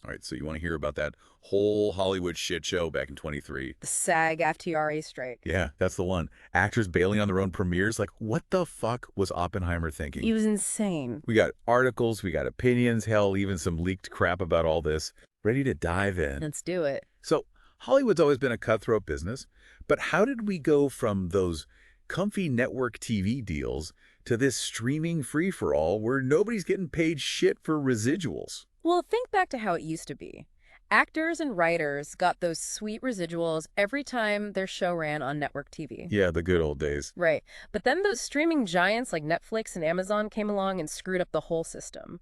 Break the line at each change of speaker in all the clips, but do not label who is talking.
All right, so you want to hear about that whole Hollywood shit show back in 23?
The SAG-AFTRA strike.
Yeah, that's the one. Actors bailing on their own premieres. Like, what the fuck was Oppenheimer thinking?
It was insane.
We got articles, we got opinions, hell, even some leaked crap about all this. Ready to dive in.
Let's do it.
So, Hollywood's always been a cutthroat business, but how did we go from those comfy network TV deals to this streaming free-for-all where nobody's getting paid shit for residuals?
Well, think back to how it used to be. Actors and writers got those sweet residuals every time their show ran on network TV.
Yeah, the good old days.
Right. But then those streaming giants like Netflix and Amazon came along and screwed up the whole system.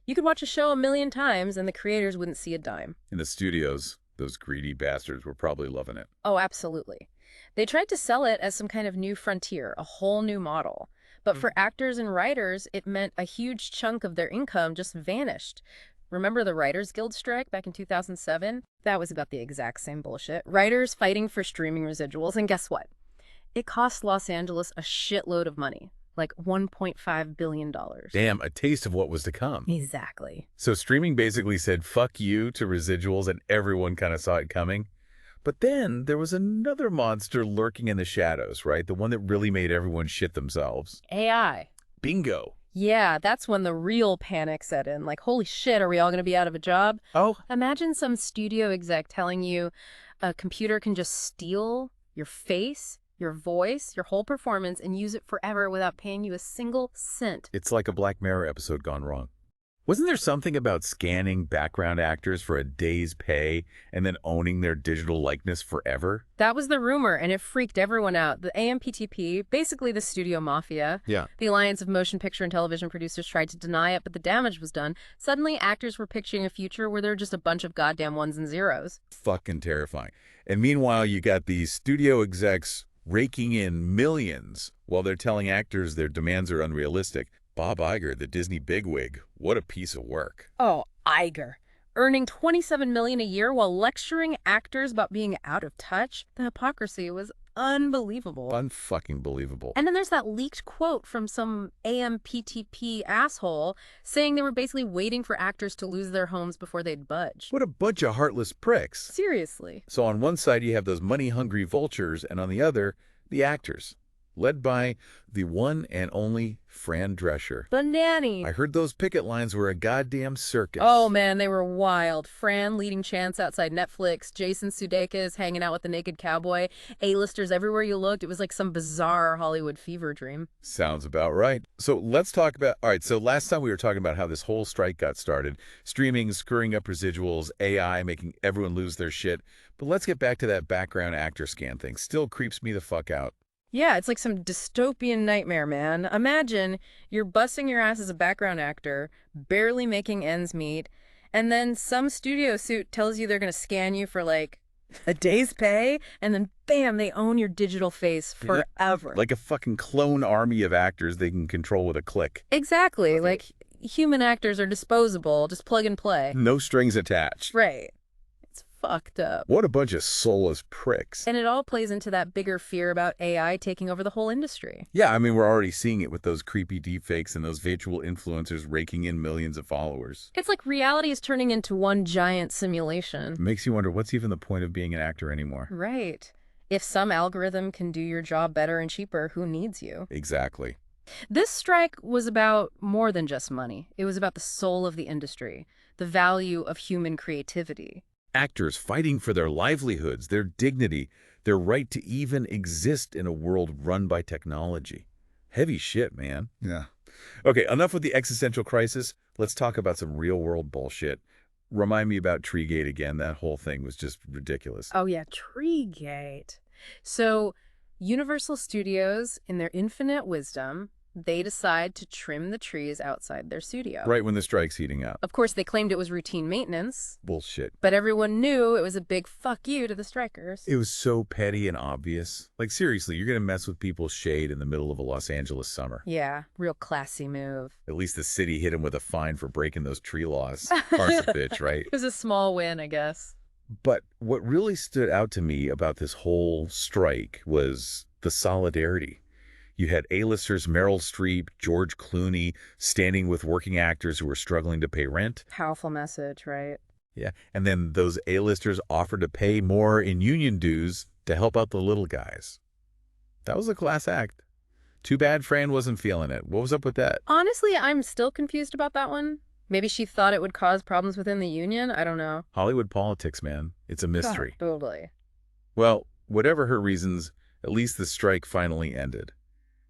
You could watch a show a million times and the creators wouldn't see a dime.
In the studios, those greedy bastards were probably loving it.
Oh, absolutely. They tried to sell it as some kind of new frontier, a whole new model. But for actors and writers, it meant a huge chunk of their income just vanished. Remember the Writers Guild strike back in 2007? That was about the exact same bullshit. Writers fighting for streaming residuals, and guess what? It cost Los Angeles a shitload of money, like $1.5 billion.
Damn, a taste of what was to come.
Exactly.
So streaming basically said, fuck you to residuals, and everyone kind of saw it coming. But then there was another monster lurking in the shadows, right? The one that really made everyone shit themselves.
AI.
Bingo.
Yeah, that's when the real panic set in. Like, holy shit, are we all going to be out of a job?
Oh,
Imagine some studio exec telling you a computer can just steal your face, your voice, your whole performance, and use it forever without paying you a single cent.
it's like a Black Mirror episode gone wrong. Wasn't there something about scanning background actors for a day's pay and then owning their digital likeness forever?
That was the rumor, and it freaked everyone out. The AMPTP, basically the studio mafia,
Yeah.
the Alliance of Motion Picture and Television Producers, tried to deny it, but the damage was done. Suddenly, actors were picturing a future where they're just a bunch of goddamn ones and zeros.
Fucking terrifying. And meanwhile, you got these studio execs raking in millions while they're telling actors their demands are unrealistic. Bob Iger, the Disney bigwig, what a piece of work.
Oh, Iger. Earning $27 million a year while lecturing actors about being out of touch? The hypocrisy was unbelievable.
Unfucking believable.
And then there's that leaked quote from some AMPTP asshole saying they were basically waiting for actors to lose their homes before they'd budge.
What a bunch of heartless pricks.
Seriously.
So on one side, you have those money-hungry vultures, and on the other, the actors, led by the one and only Fran Drescher.
The nanny.
I heard those picket lines were a goddamn circus.
Oh, man, they were wild. Fran leading chants outside Netflix, Jason Sudeikis hanging out with the naked cowboy, A-listers everywhere you looked. It was like some bizarre Hollywood fever dream.
Sounds about right. So let's talk about, all right, so last time we were talking about how this whole strike got started, streaming, screwing up residuals, AI making everyone lose their shit. But let's get back to that background actor scan thing. Still creeps me the fuck out.
Yeah, it's like some dystopian nightmare, man. Imagine you're busting your ass as a background actor, barely making ends meet, and then some studio suit tells you they're going to scan you for like a day's pay, and then bam, they own your digital face forever.
Like a fucking clone army of actors they can control with a click.
Exactly. Like human actors are disposable, just plug and play.
No strings attached.
Right. It's fucked up.
What a bunch of soulless pricks.
And it all plays into that bigger fear about AI taking over the whole industry.
Yeah, I mean, we're already seeing it with those creepy deepfakes and those virtual influencers raking in millions of followers.
It's like reality is turning into one giant simulation.
It makes you wonder, what's even the point of being an actor anymore?
Right. If some algorithm can do your job better and cheaper, who needs you?
Exactly.
This strike was about more than just money. It was about the soul of the industry, the value of human creativity.
Actors fighting for their livelihoods, their dignity, their right to even exist in a world run by technology. Heavy shit, man. Yeah. Okay, enough with the existential crisis. Let's talk about some real-world bullshit. Remind me about Treegate again. That whole thing was just ridiculous.
Oh yeah, Treegate. So Universal Studios, in their infinite wisdom, they decide to trim the trees outside their studio.
Right when the strike's heating up.
Of course, they claimed it was routine maintenance,
Bullshit.
but everyone knew it was a big fuck you to the strikers.
It was so petty and obvious. Like, seriously, you're going to mess with people's shade in the middle of a Los Angeles summer.
Yeah, real classy move.
At least the city hit him with a fine for breaking those tree laws. Parts of bitch, right?
It was a small win, I guess.
But what really stood out to me about this whole strike was the solidarity. You had A-listers Meryl Streep, George Clooney standing with working actors who were struggling to pay rent.
Powerful message, right?
Yeah, and then those A-listers offered to pay more in union dues to help out the little guys. That was a class act. Too bad Fran wasn't feeling it. What was up with that?
Honestly, I'm still confused about that one. Maybe she thought it would cause problems within the union? I don't know.
Hollywood politics, man. It's a mystery.
Totally.
Well, whatever her reasons, at least the strike finally ended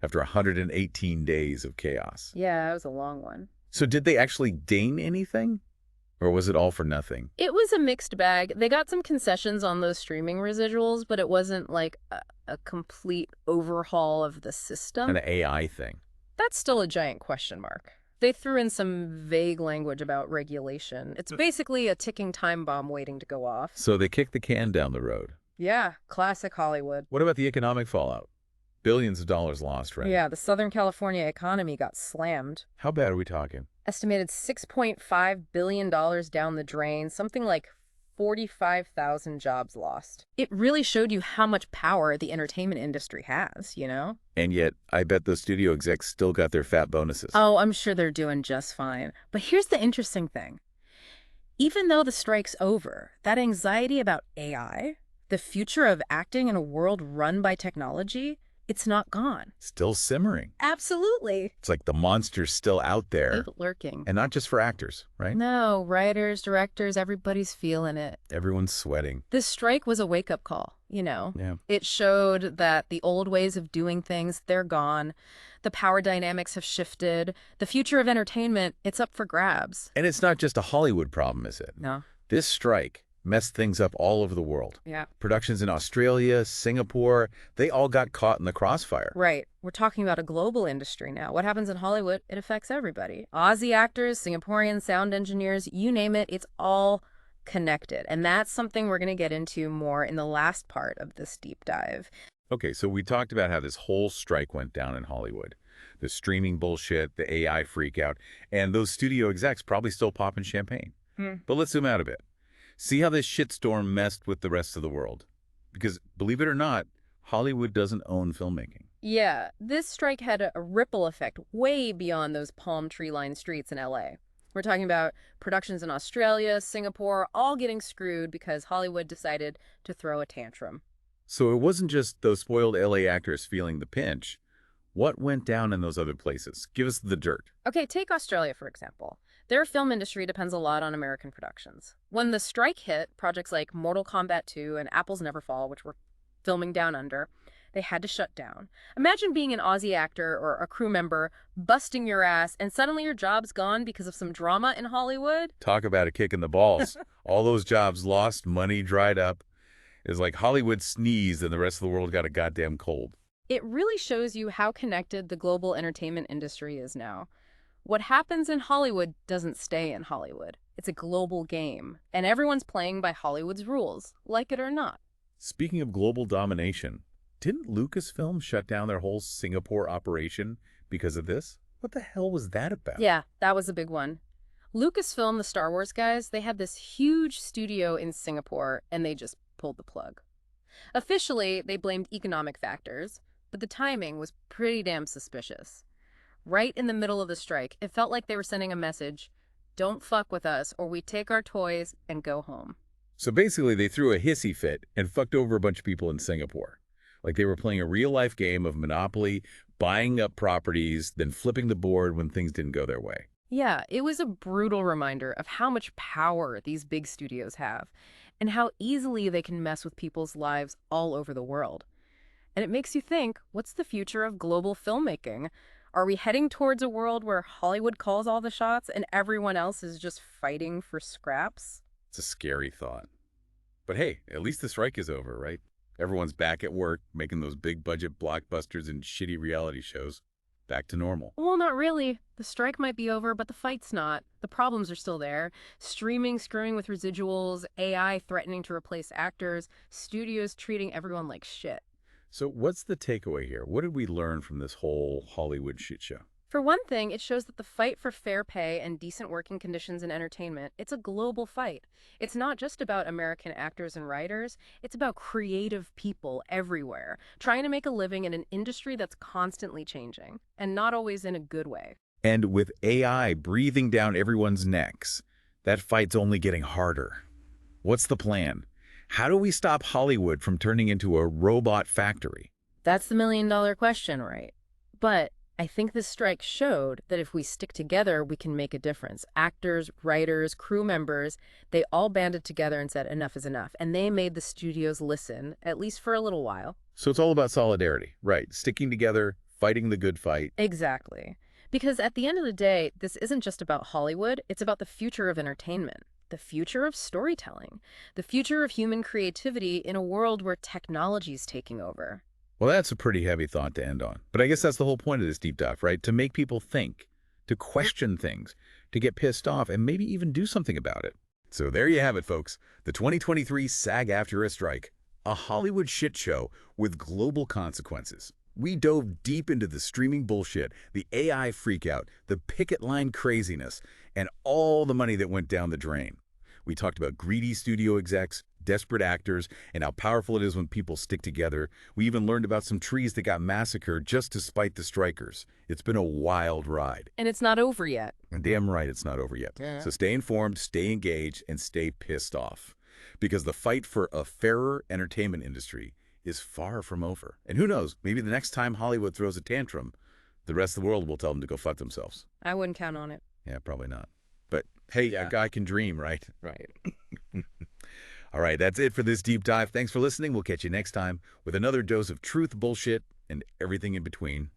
after 118 days of chaos.
Yeah, it was a long one.
So did they actually gain anything? Or was it all for nothing?
It was a mixed bag. They got some concessions on those streaming residuals, but it wasn't like a complete overhaul of the system.
An AI thing.
That's still a giant question mark. They threw in some vague language about regulation. It's basically a ticking time bomb waiting to go off.
So they kicked the can down the road.
Yeah, classic Hollywood.
What about the economic fallout? Billions of dollars lost, right?
Yeah, the Southern California economy got slammed.
How bad are we talking?
Estimated $6.5 billion down the drain, something like 45,000 jobs lost. It really showed you how much power the entertainment industry has, you know?
And yet, I bet those studio execs still got their fat bonuses.
Oh, I'm sure they're doing just fine. But here's the interesting thing. Even though the strike's over, that anxiety about AI, the future of acting in a world run by technology, it's not gone.
Still simmering.
Absolutely.
It's like the monster's still out there.
Lurking.
And not just for actors, right?
No, writers, directors, everybody's feeling it.
Everyone's sweating.
This strike was a wake-up call, you know?
Yeah.
It showed that the old ways of doing things, they're gone. The power dynamics have shifted. The future of entertainment, it's up for grabs.
And it's not just a Hollywood problem, is it?
No.
This strike messed things up all over the world.
Yeah.
Productions in Australia, Singapore, they all got caught in the crossfire.
Right. We're talking about a global industry now. What happens in Hollywood, it affects everybody. Aussie actors, Singaporean sound engineers, you name it, it's all connected. And that's something we're going to get into more in the last part of this deep dive.
Okay, so we talked about how this whole strike went down in Hollywood. The streaming bullshit, the AI freak out, and those studio execs probably still popping champagne. But let's zoom out a bit. See how this shitstorm messed with the rest of the world. Because, believe it or not, Hollywood doesn't own filmmaking.
Yeah, this strike had a ripple effect way beyond those palm tree-lined streets in LA. We're talking about productions in Australia, Singapore, all getting screwed because Hollywood decided to throw a tantrum.
So it wasn't just those spoiled LA actors feeling the pinch. What went down in those other places? Give us the dirt.
Okay, take Australia, for example. Their film industry depends a lot on American productions. When the strike hit, projects like Mortal Kombat 2 and Apples Never Fall, which were filming down under, they had to shut down. Imagine being an Aussie actor or a crew member, busting your ass, and suddenly your job's gone because of some drama in Hollywood.
Talk about a kick in the balls. All those jobs lost, money dried up. It's like Hollywood sneezed and the rest of the world got a goddamn cold.
It really shows you how connected the global entertainment industry is now. What happens in Hollywood doesn't stay in Hollywood. It's a global game, and everyone's playing by Hollywood's rules, like it or not.
Speaking of global domination, didn't Lucasfilm shut down their whole Singapore operation because of this? What the hell was that about?
Yeah, that was a big one. Lucasfilm, the Star Wars guys, they had this huge studio in Singapore, and they just pulled the plug. Officially, they blamed economic factors, but the timing was pretty damn suspicious. Right in the middle of the strike, it felt like they were sending a message, don't fuck with us or we take our toys and go home.
So basically they threw a hissy fit and fucked over a bunch of people in Singapore. Like they were playing a real-life game of Monopoly, buying up properties, then flipping the board when things didn't go their way.
Yeah, it was a brutal reminder of how much power these big studios have and how easily they can mess with people's lives all over the world. And it makes you think, what's the future of global filmmaking? Are we heading towards a world where Hollywood calls all the shots and everyone else is just fighting for scraps?
It's a scary thought. But hey, at least the strike is over, right? Everyone's back at work, making those big-budget blockbusters and shitty reality shows. Back to normal.
Well, not really. The strike might be over, but the fight's not. The problems are still there. Streaming screwing with residuals, AI threatening to replace actors, studios treating everyone like shit.
So what's the takeaway here? What did we learn from this whole Hollywood shit show?
For one thing, it shows that the fight for fair pay and decent working conditions in entertainment, it's a global fight. It's not just about American actors and writers, it's about creative people everywhere, trying to make a living in an industry that's constantly changing, and not always in a good way.
And with AI breathing down everyone's necks, That fight's only getting harder. What's the plan? How do we stop Hollywood from turning into a robot factory?
That's the million-dollar question, right? But I think this strike showed that if we stick together, we can make a difference. Actors, writers, crew members, they all banded together and said enough is enough. And they made the studios listen, at least for a little while.
So it's all about solidarity, right? Sticking together, fighting the good fight.
Exactly. Because at the end of the day, this isn't just about Hollywood, it's about the future of entertainment, the future of storytelling, the future of human creativity in a world where technology is taking over.
Well, that's a pretty heavy thought to end on. But I guess that's the whole point of this deep dive, right? To make people think, to question things, to get pissed off, and maybe even do something about it. So there you have it, folks. The 2023 SAG-AFTRA strike. A Hollywood shit show with global consequences. We dove deep into the streaming bullshit, the AI freakout, the picket line craziness, and all the money that went down the drain. We talked about greedy studio execs, desperate actors, and how powerful it is when people stick together. We even learned about some trees that got massacred just to spite the strikers. It's been a wild ride.
And it's not over yet.
And damn right it's not over yet. Yeah. So stay informed, stay engaged, and stay pissed off. Because the fight for a fairer entertainment industry is far from over. And who knows, maybe the next time Hollywood throws a tantrum, the rest of the world will tell them to go fuck themselves.
I wouldn't count on it.
Yeah, probably not. But hey, a guy can dream, right?
Right.
All right, that's it for this deep dive. Thanks for listening. We'll catch you next time with another dose of truth, bullshit, and everything in between.